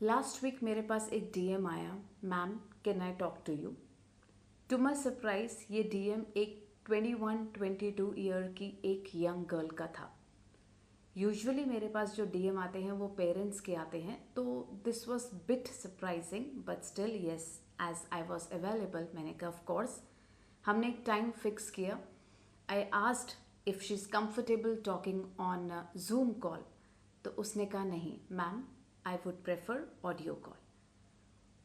Last week मेरे पास एक DM आया, ma'am can I talk to you. To my surprise ये डीएम एक 21-22 ईयर की एक यंग गर्ल का था। यूजुअली मेरे पास जो डीएम आते हैं वो पेरेंट्स के आते हैं, तो this was bit surprising but still yes, as I was available मैंने कहा ऑफ कोर्स। हमने एक टाइम फिक्स किया। I asked if she is comfortable talking on Zoom call, तो उसने कहा नहीं ma'am, I would prefer audio call.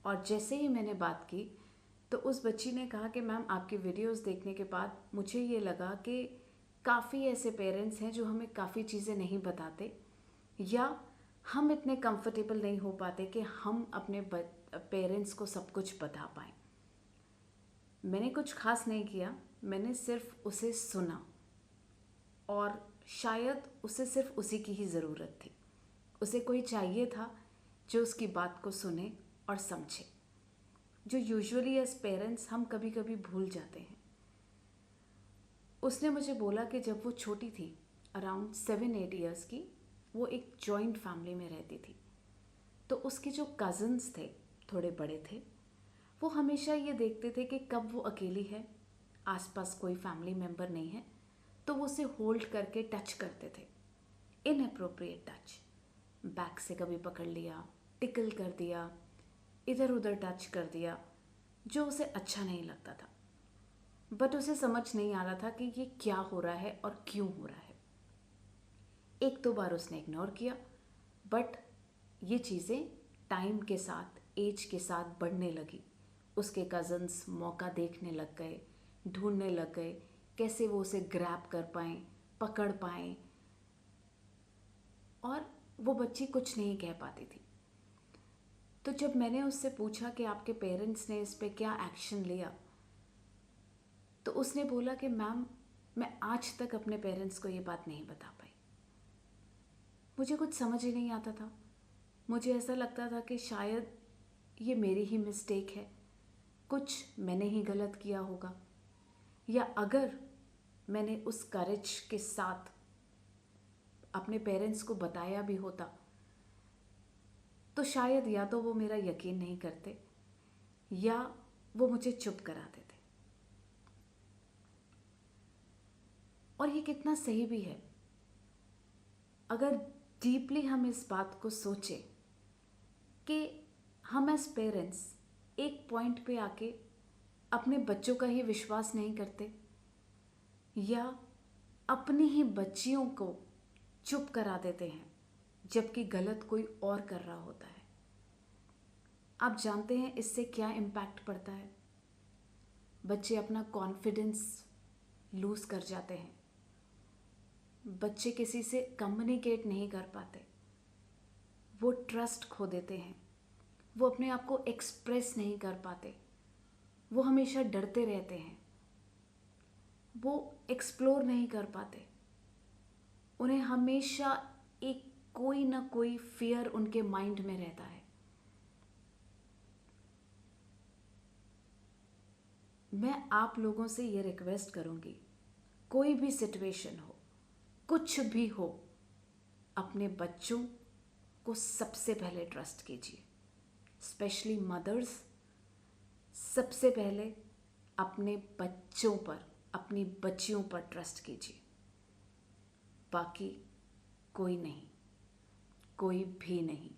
और जैसे ही मैंने बात की तो उस बच्ची ने कहा कि मैम आपकी वीडियोस देखने के बाद मुझे ये लगा कि काफ़ी ऐसे पेरेंट्स हैं जो हमें काफ़ी चीज़ें नहीं बताते, या हम इतने कंफर्टेबल नहीं हो पाते कि हम अपने पेरेंट्स को सब कुछ बता पाएँ। मैंने कुछ खास नहीं किया, मैंने सिर्फ उसे सुना और शायद उसे सिर्फ उसी की ही ज़रूरत थी। उसे कोई चाहिए था जो उसकी बात को सुने और समझे, जो यूजुअली एज पेरेंट्स हम कभी कभी भूल जाते हैं। उसने मुझे बोला कि जब वो छोटी थी, अराउंड 7-8 ईयर्स की, वो एक जॉइंट फैमिली में रहती थी। तो उसके जो कज़न्स थे, थोड़े बड़े थे, वो हमेशा ये देखते थे कि कब वो अकेली है, आसपास कोई फैमिली मेम्बर नहीं है, तो वो उसे होल्ड करके टच करते थे, इनअप्रोप्रिएट टच। बैक से कभी पकड़ लिया, टिकल कर दिया, इधर उधर टच कर दिया, जो उसे अच्छा नहीं लगता था। बट उसे समझ नहीं आ रहा था कि ये क्या हो रहा है और क्यों हो रहा है। एक दो बार उसने इग्नोर किया, बट ये चीज़ें टाइम के साथ, एज के साथ बढ़ने लगी। उसके कज़न्स मौका देखने लग गए, ढूंढने लग गए कैसे वो उसे ग्रैब कर पाएँ, पकड़ पाएँ, और वो बच्ची कुछ नहीं कह पाती थी। तो जब मैंने उससे पूछा कि आपके पेरेंट्स ने इस पे क्या एक्शन लिया, तो उसने बोला कि मैम मैं आज तक अपने पेरेंट्स को ये बात नहीं बता पाई। मुझे कुछ समझ ही नहीं आता था। मुझे ऐसा लगता था कि शायद ये मेरी ही मिस्टेक है, कुछ मैंने ही गलत किया होगा, या अगर मैंने उस करेज के साथ अपने पेरेंट्स को बताया भी होता तो शायद या तो वो मेरा यकीन नहीं करते या वो मुझे चुप करा देते। और ये कितना सही भी है। अगर डीपली हम इस बात को सोचें कि हम एज पेरेंट्स एक पॉइंट पे आके अपने बच्चों का ही विश्वास नहीं करते, या अपनी ही बच्चियों को चुप करा देते हैं जबकि गलत कोई और कर रहा होता है। आप जानते हैं इससे क्या इम्पैक्ट पड़ता है? बच्चे अपना कॉन्फिडेंस लूज़ कर जाते हैं, बच्चे किसी से कम्युनिकेट नहीं कर पाते, वो ट्रस्ट खो देते हैं, वो अपने आप को एक्सप्रेस नहीं कर पाते, वो हमेशा डरते रहते हैं, वो एक्सप्लोर नहीं कर पाते, उन्हें हमेशा एक कोई ना कोई फियर उनके माइंड में रहता है। मैं आप लोगों से ये रिक्वेस्ट करूँगी, कोई भी सिचुएशन हो, कुछ भी हो, अपने बच्चों को सबसे पहले ट्रस्ट कीजिए। स्पेशली मदर्स, सबसे पहले अपने बच्चों पर, अपनी बच्चियों पर ट्रस्ट कीजिए। बाकी कोई नहीं, कोई भी नहीं।